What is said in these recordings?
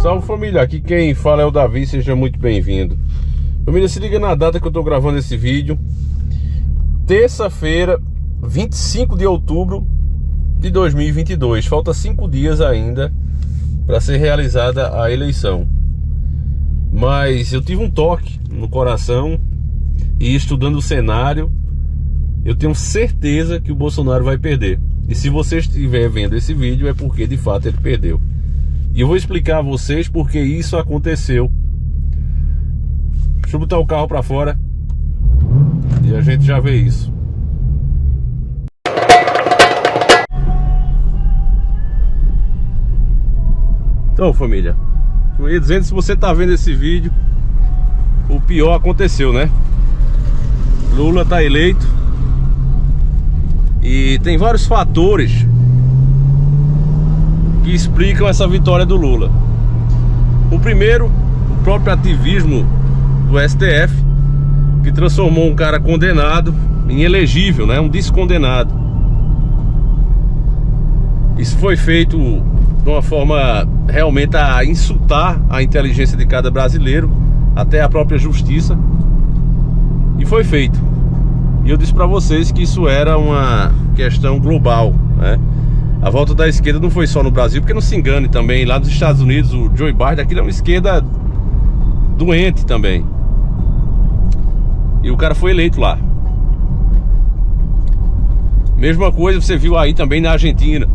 Salve família, aqui quem fala é o Davi, seja muito bem-vindo. Família, se liga na data que eu tô gravando esse vídeo. Terça-feira, 25 de outubro de 2022. Falta 5 dias ainda para ser realizada a eleição. Mas eu tive um toque no coração e estudando o cenário, eu tenho certeza que o Bolsonaro vai perder. E se você estiver vendo esse vídeo é porque de fato ele perdeu. E eu vou explicar a vocês porque isso aconteceu. Deixa eu botar o carro para fora e a gente já vê isso. Então, família, eu ia dizendo, se você tá vendo esse vídeo, o pior aconteceu, né? Lula tá eleito e tem vários fatores que explicam essa vitória do Lula. O primeiro, o próprio ativismo do STF, que transformou um cara condenado em elegível, né? Um descondenado. Isso foi feito de uma forma realmente a insultar a inteligência de cada brasileiro, até a própria justiça. E foi feito. E eu disse pra vocês que isso era uma questão global, né? A volta da esquerda não foi só no Brasil, porque não se engane também, lá nos Estados Unidos o Joe Biden, aquilo é uma esquerda doente também. E o cara foi eleito lá. Mesma coisa você viu aí também na Argentina.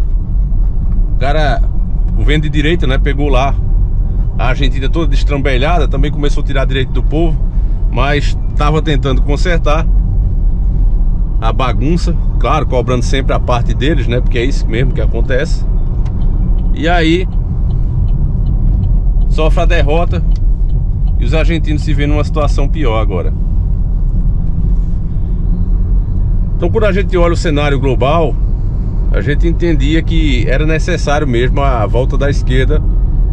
O cara, o governo de direita, né, pegou lá a Argentina toda destrambelhada, também começou a tirar direito do povo, mas estava tentando consertar a bagunça, claro, cobrando sempre a parte deles, né? Porque é isso mesmo que acontece. E aí sofre a derrota e os argentinos se veem numa situação pior agora. Então, quando a gente olha o cenário global, a gente entendia que era necessário mesmo a volta da esquerda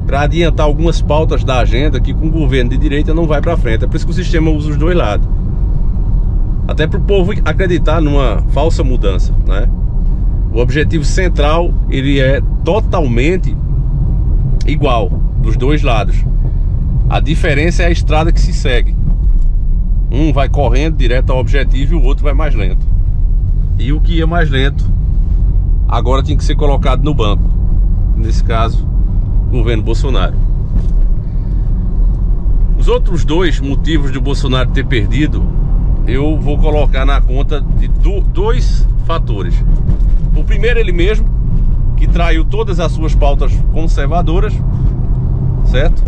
para adiantar algumas pautas da agenda que com o governo de direita não vai para frente. É por isso que o sistema usa os dois lados. Até para o povo acreditar numa falsa mudança, né? O objetivo central, ele é totalmente igual dos dois lados. A diferença é a estrada que se segue. Um vai correndo direto ao objetivo e o outro vai mais lento. E o que ia mais lento agora tinha que ser colocado no banco. Nesse caso, o governo Bolsonaro. Os outros dois motivos de o Bolsonaro ter perdido, eu vou colocar na conta de dois fatores. O primeiro, ele mesmo, que traiu todas as suas pautas conservadoras, certo?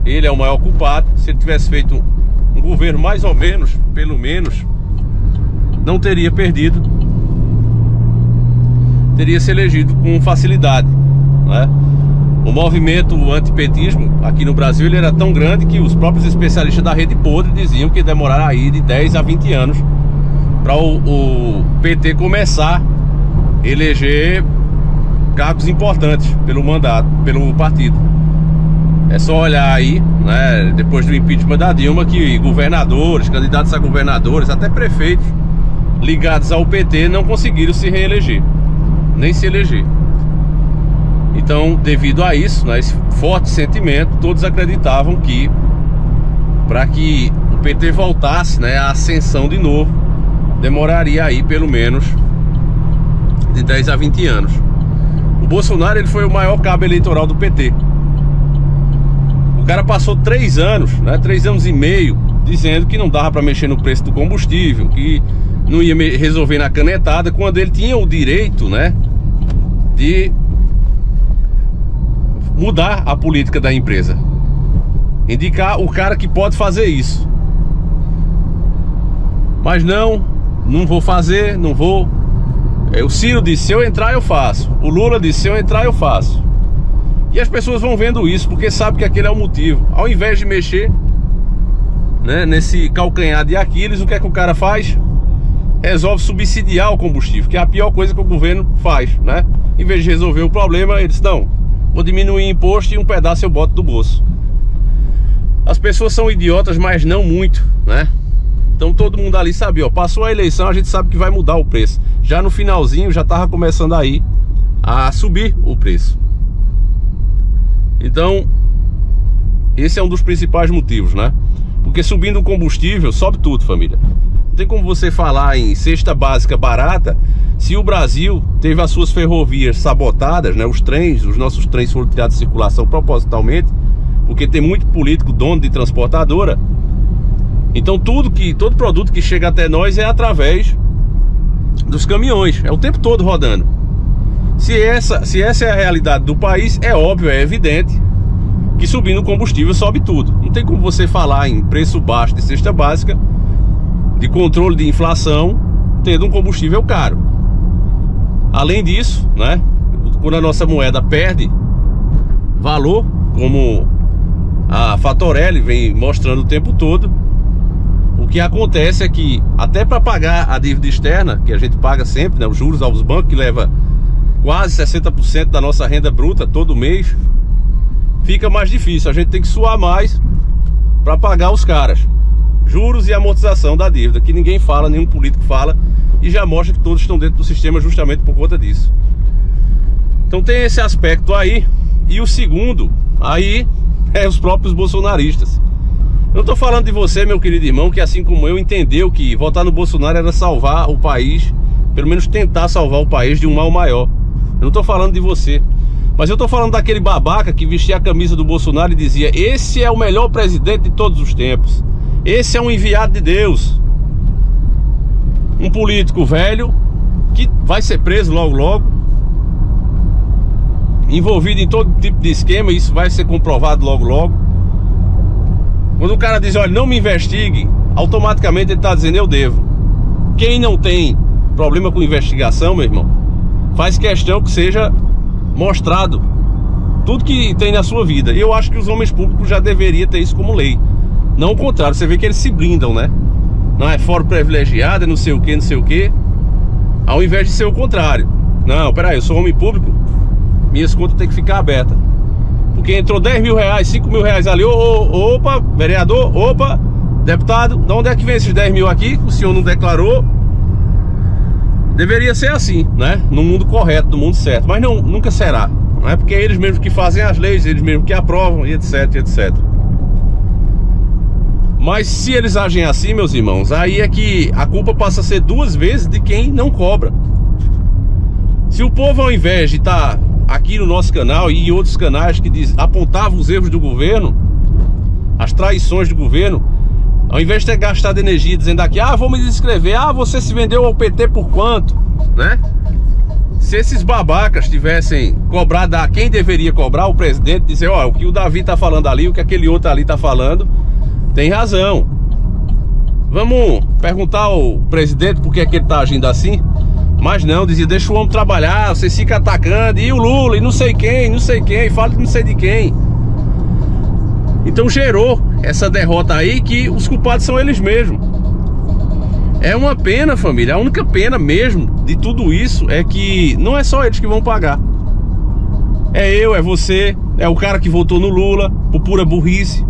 Ele é o maior culpado. Se ele tivesse feito um governo mais ou menos, pelo menos, não teria perdido. Teria se elegido com facilidade, né? O movimento antipetismo aqui no Brasil, ele era tão grande que os próprios especialistas da Rede Podre diziam que demorará aí de 10 a 20 anos para o PT começar a eleger cargos importantes pelo mandato, pelo partido. É só olhar aí, né, depois do impeachment da Dilma, que governadores, candidatos a governadores, até prefeitos ligados ao PT não conseguiram se reeleger, nem se eleger. Então, devido a isso, né, esse forte sentimento, todos acreditavam que para que o PT voltasse, né, à ascensão de novo, demoraria aí pelo menos de 10 a 20 anos. O Bolsonaro, ele foi o maior cabo eleitoral do PT. O cara passou 3 anos, né, 3 anos e meio, dizendo que não dava para mexer no preço do combustível, que não ia resolver na canetada, quando ele tinha o direito, né, de mudar a política da empresa, indicar o cara que pode fazer isso. Mas não vou fazer, não vou. O Ciro disse, se eu entrar eu faço. O Lula disse, se eu entrar eu faço. E as pessoas vão vendo isso, porque sabem que aquele é o motivo. Ao invés de mexer, né, nesse calcanhar de Aquiles, o que é que o cara faz? Resolve subsidiar o combustível, que é a pior coisa que o governo faz, né? Em vez de resolver o problema, ele disse, não, vou diminuir o imposto e um pedaço eu boto do bolso. As pessoas são idiotas, mas não muito, né? Então todo mundo ali sabia, ó, passou a eleição, a gente sabe que vai mudar o preço. Já no finalzinho, já tava começando aí a subir o preço. Então, esse é um dos principais motivos, né? Porque subindo o combustível, sobe tudo, família. Não tem como você falar em cesta básica barata se o Brasil teve as suas ferrovias sabotadas, né? Os trens, os nossos trens foram tirados de circulação propositalmente, porque tem muito político dono de transportadora. Então todo produto que chega até nós é através dos caminhões, é o tempo todo rodando. Se essa é a realidade do país, é óbvio, é evidente que subindo o combustível sobe tudo. Não tem como você falar em preço baixo de cesta básica, de controle de inflação, tendo um combustível caro. Além disso, né, quando a nossa moeda perde valor, como a Fatorelli vem mostrando o tempo todo, o que acontece é que até para pagar a dívida externa, que a gente paga sempre, né, os juros aos bancos, que leva quase 60% da nossa renda bruta todo mês, fica mais difícil. A gente tem que suar mais para pagar os caras. Juros e amortização da dívida, que ninguém fala, nenhum político fala, e já mostra que todos estão dentro do sistema justamente por conta disso. Então tem esse aspecto aí. E o segundo, aí, é os próprios bolsonaristas. Eu não tô falando de você, meu querido irmão, que assim como eu, entendeu que votar no Bolsonaro era salvar o país, pelo menos tentar salvar o país de um mal maior. Eu não tô falando de você, mas eu tô falando daquele babaca que vestia a camisa do Bolsonaro e dizia: esse é o melhor presidente de todos os tempos, esse é um enviado de Deus. Um político velho que vai ser preso logo logo, envolvido em todo tipo de esquema, e isso vai ser comprovado logo logo. Quando o cara diz: olha, não me investigue, automaticamente ele está dizendo: eu devo. Quem não tem problema com investigação, meu irmão, faz questão que seja mostrado tudo que tem na sua vida. E eu acho que os homens públicos já deveriam ter isso como lei. Não o contrário, você vê que eles se blindam, né? Não é foro privilegiado, é não sei o que, não sei o que, ao invés de ser o contrário. Não, peraí, eu sou homem público, minhas contas tem que ficar abertas. Porque entrou 10 mil reais, 5 mil reais ali, opa, vereador, opa, deputado, de onde é que vem esses 10 mil aqui? O senhor não declarou. Deveria ser assim, né? No mundo correto, no mundo certo, mas não, nunca será. Não é porque é eles mesmos que fazem as leis, eles mesmos que aprovam, e etc, etc. Mas se eles agem assim, meus irmãos, aí é que a culpa passa a ser duas vezes de quem não cobra. Se o povo, ao invés de estar aqui no nosso canal e em outros canais que apontavam os erros do governo, as traições do governo, ao invés de ter gastado energia dizendo aqui: ah, vou me inscrever, ah, você se vendeu ao PT por quanto, né? Se esses babacas tivessem cobrado a quem deveria cobrar, o presidente, dizer: ó, o que o Davi tá falando ali, o que aquele outro ali tá falando, tem razão. Vamos perguntar ao presidente por que é que ele tá agindo assim. Mas não, dizia: deixa o homem trabalhar, vocês ficam atacando, e o Lula, e não sei quem, fala de não sei de quem. Então gerou essa derrota aí, que os culpados são eles mesmos. É uma pena, família, a única pena mesmo de tudo isso é que não é só eles que vão pagar. É eu, é você, é o cara que votou no Lula por pura burrice.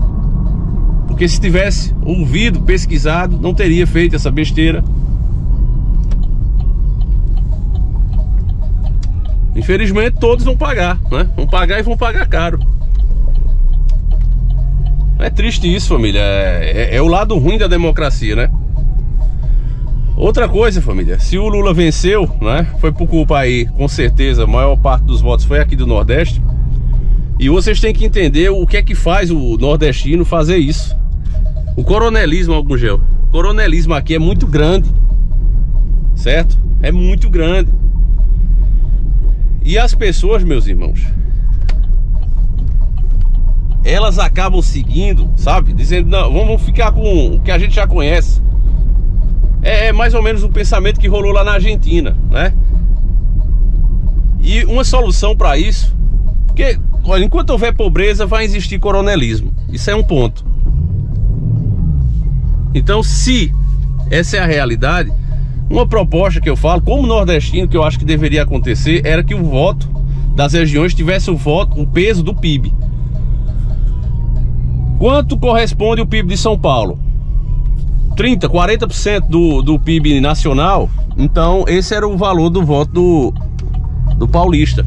Porque se tivesse ouvido, pesquisado, não teria feito essa besteira. Infelizmente todos vão pagar, né? Vão pagar e vão pagar caro. É triste isso, família. É o lado ruim da democracia, né? Outra coisa, família, se o Lula venceu, né? Foi por culpa aí, com certeza, a maior parte dos votos foi aqui do Nordeste. E vocês têm que entender o que é que faz o nordestino fazer isso. O coronelismo, algum gel. O coronelismo aqui é muito grande, certo? É muito grande. E as pessoas, meus irmãos, elas acabam seguindo, sabe? Dizendo: não, vamos ficar com o que a gente já conhece. É mais ou menos o pensamento que rolou lá na Argentina, né? E uma solução para isso, porque olha, enquanto houver pobreza, vai existir coronelismo. Isso é um ponto. Então, se essa é a realidade, uma proposta que eu falo, como nordestino, que eu acho que deveria acontecer, era que o voto das regiões tivesse o peso do PIB. Quanto corresponde o PIB de São Paulo? 30%, 40% do PIB nacional. Então esse era o valor do voto do paulista,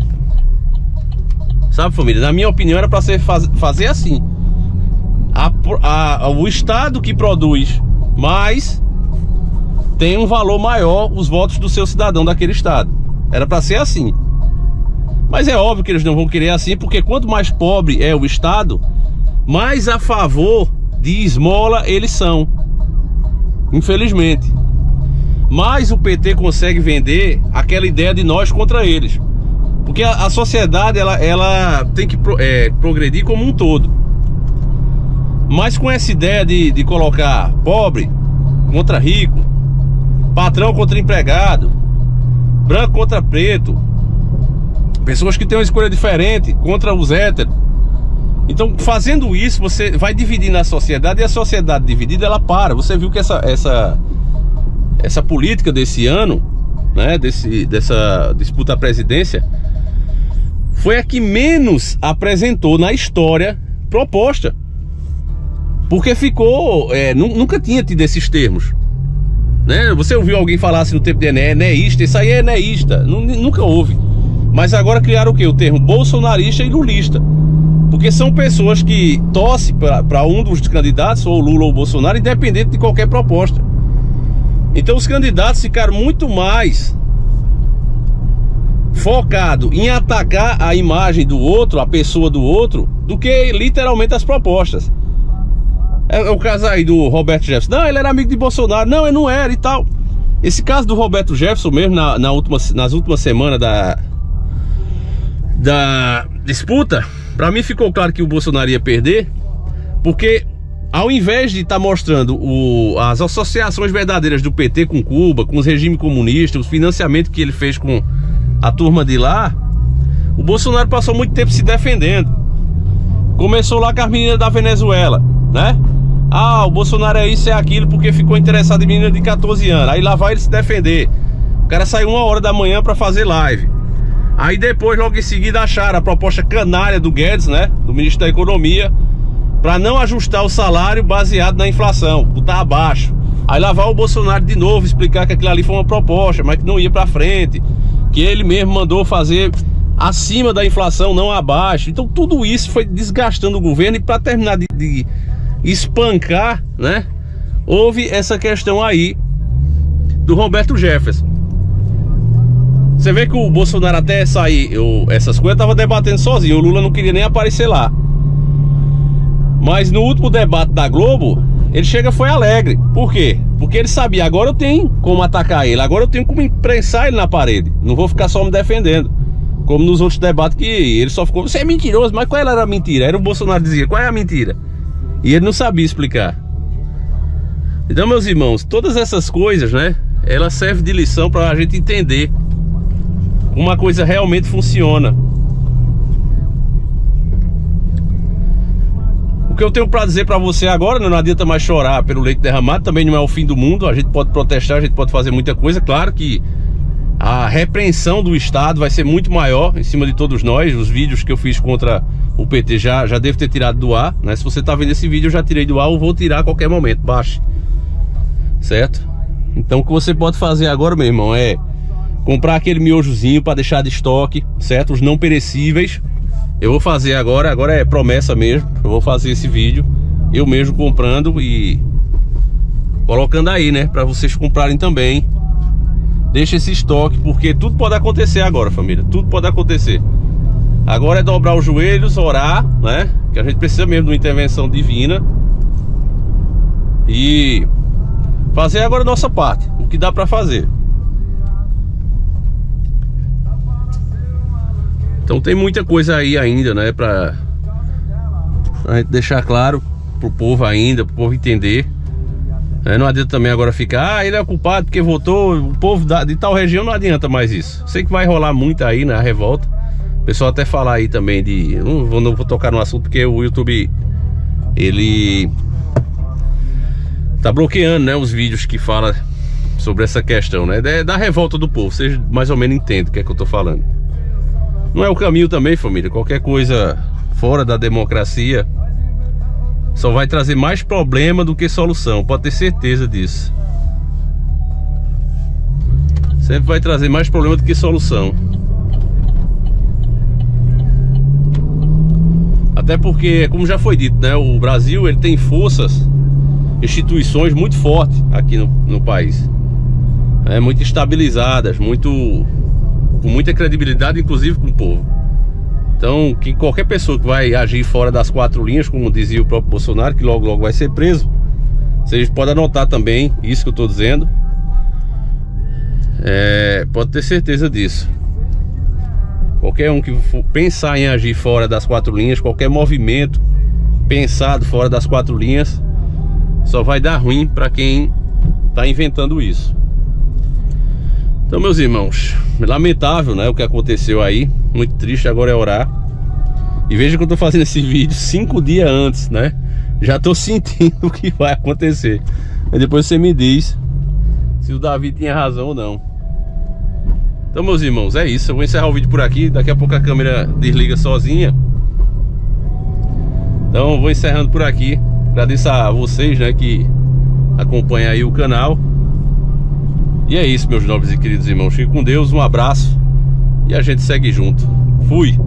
Sabe, família? Na minha opinião era para fazer assim. O estado que produz mais tem um valor maior os votos do seu cidadão daquele estado. Era para ser assim. Mas é óbvio que eles não vão querer assim, porque quanto mais pobre é o estado, mais a favor de esmola eles são. Infelizmente. Mas o PT consegue vender aquela ideia de nós contra eles. Porque a sociedade ela tem que progredir como um todo. Mas com essa ideia de colocar pobre contra rico, patrão contra empregado, branco contra preto, pessoas que têm uma escolha diferente contra os héteros. Então, fazendo isso, você vai dividindo a sociedade, e a sociedade dividida, ela para. Você viu que essa política desse ano, né, dessa disputa à presidência, foi a que menos apresentou na história proposta. Porque ficou... nunca tinha tido esses termos, né? Você ouviu alguém falar assim no tempo de eneísta? Isso aí é eneísta. Nunca houve. Mas agora criaram o quê? O termo bolsonarista e lulista. Porque são pessoas que torcem para um dos candidatos, ou Lula ou Bolsonaro, independente de qualquer proposta. Então os candidatos ficaram muito mais focados em atacar a imagem do outro, a pessoa do outro, do que literalmente as propostas. É o caso aí do Roberto Jefferson. Não, ele era amigo de Bolsonaro. Não, ele não era e tal. Esse caso do Roberto Jefferson mesmo, nas últimas semanas da disputa, pra mim ficou claro que o Bolsonaro ia perder, porque ao invés de estar mostrando as associações verdadeiras do PT com Cuba, com os regimes comunistas, os financiamentos que ele fez com a turma de lá, o Bolsonaro passou muito tempo se defendendo. Começou lá com as meninas da Venezuela, né? O Bolsonaro é isso, é aquilo, porque ficou interessado em menina de 14 anos. Aí lá vai ele se defender. O cara saiu 1h da manhã pra fazer live. Aí depois, logo em seguida, acharam a proposta canalha do Guedes, né, do ministro da Economia, para não ajustar o salário baseado na inflação, botar abaixo. Aí lá vai o Bolsonaro de novo explicar que aquilo ali foi uma proposta, mas que não ia para frente, que ele mesmo mandou fazer acima da inflação, não abaixo. Então tudo isso foi desgastando o governo, e para terminar de espancar, né, houve essa questão aí do Roberto Jefferson. Você vê que o Bolsonaro até sair essas coisas tava debatendo sozinho. O Lula não queria nem aparecer lá. Mas no último debate da Globo, ele foi alegre. Por quê? Porque ele sabia, agora eu tenho como atacar ele, agora eu tenho como imprensar ele na parede. Não vou ficar só me defendendo, como nos outros debates que ele só ficou: você é mentiroso. Mas qual era a mentira? Era o Bolsonaro que dizia: qual é a mentira? E ele não sabia explicar. Então, meus irmãos, todas essas coisas, né, elas servem de lição para a gente entender uma coisa realmente funciona. O que eu tenho para dizer para você agora, não adianta mais chorar pelo leite derramado, também não é o fim do mundo. A gente pode protestar, a gente pode fazer muita coisa. Claro que a repreensão do Estado vai ser muito maior em cima de todos nós. Os vídeos que eu fiz contra o PT já devo ter tirado do ar, né? Se você tá vendo esse vídeo, eu já tirei do ar, ou vou tirar a qualquer momento, baixe, certo? Então o que você pode fazer agora, meu irmão, é comprar aquele miojozinho para deixar de estoque, certo? Os não perecíveis. Eu vou fazer agora é promessa mesmo. Eu vou fazer esse vídeo, eu mesmo comprando e colocando aí, né, para vocês comprarem também. Deixa esse estoque, porque tudo pode acontecer agora, família. Tudo pode acontecer. Agora é dobrar os joelhos, orar, né? Que a gente precisa mesmo de uma intervenção divina. E fazer agora a nossa parte, o que dá para fazer. Então tem muita coisa aí ainda, né, pra gente deixar claro pro povo ainda, pro povo entender. Não adianta também agora ficar: ele é o culpado porque votou, o povo de tal região. Não adianta mais isso. Sei que vai rolar muito aí na revolta. O pessoal até falar aí também de... Não vou tocar no assunto porque o YouTube, ele tá bloqueando, né, os vídeos que falam sobre essa questão, né, da revolta do povo. Vocês mais ou menos entendem o que é que eu tô falando. Não é o caminho também, família. Qualquer coisa fora da democracia só vai trazer mais problema do que solução. Pode ter certeza disso. Sempre vai trazer mais problema do que solução. Até porque, como já foi dito, né, o Brasil ele tem forças, instituições muito fortes aqui no país, muito estabilizadas, com muita credibilidade, inclusive com o povo. Então, que qualquer pessoa que vai agir fora das quatro linhas, como dizia o próprio Bolsonaro, que logo logo vai ser preso, vocês podem anotar também isso que eu estou dizendo. Pode ter certeza disso. Qualquer um que for pensar em agir fora das quatro linhas, qualquer movimento pensado fora das quatro linhas, só vai dar ruim para quem está inventando isso. Então, meus irmãos, lamentável, né, o que aconteceu aí. Muito triste, agora é orar. E veja que eu tô fazendo esse vídeo 5 dias antes, né? Já tô sentindo o que vai acontecer. E depois você me diz se o Davi tinha razão ou não. Então, meus irmãos, é isso. Eu vou encerrar o vídeo por aqui. Daqui a pouco a câmera desliga sozinha. Então, eu vou encerrando por aqui. Agradeço a vocês, né, que acompanham aí o canal. E é isso, meus nobres e queridos irmãos. Fique com Deus, um abraço e a gente segue junto. Fui!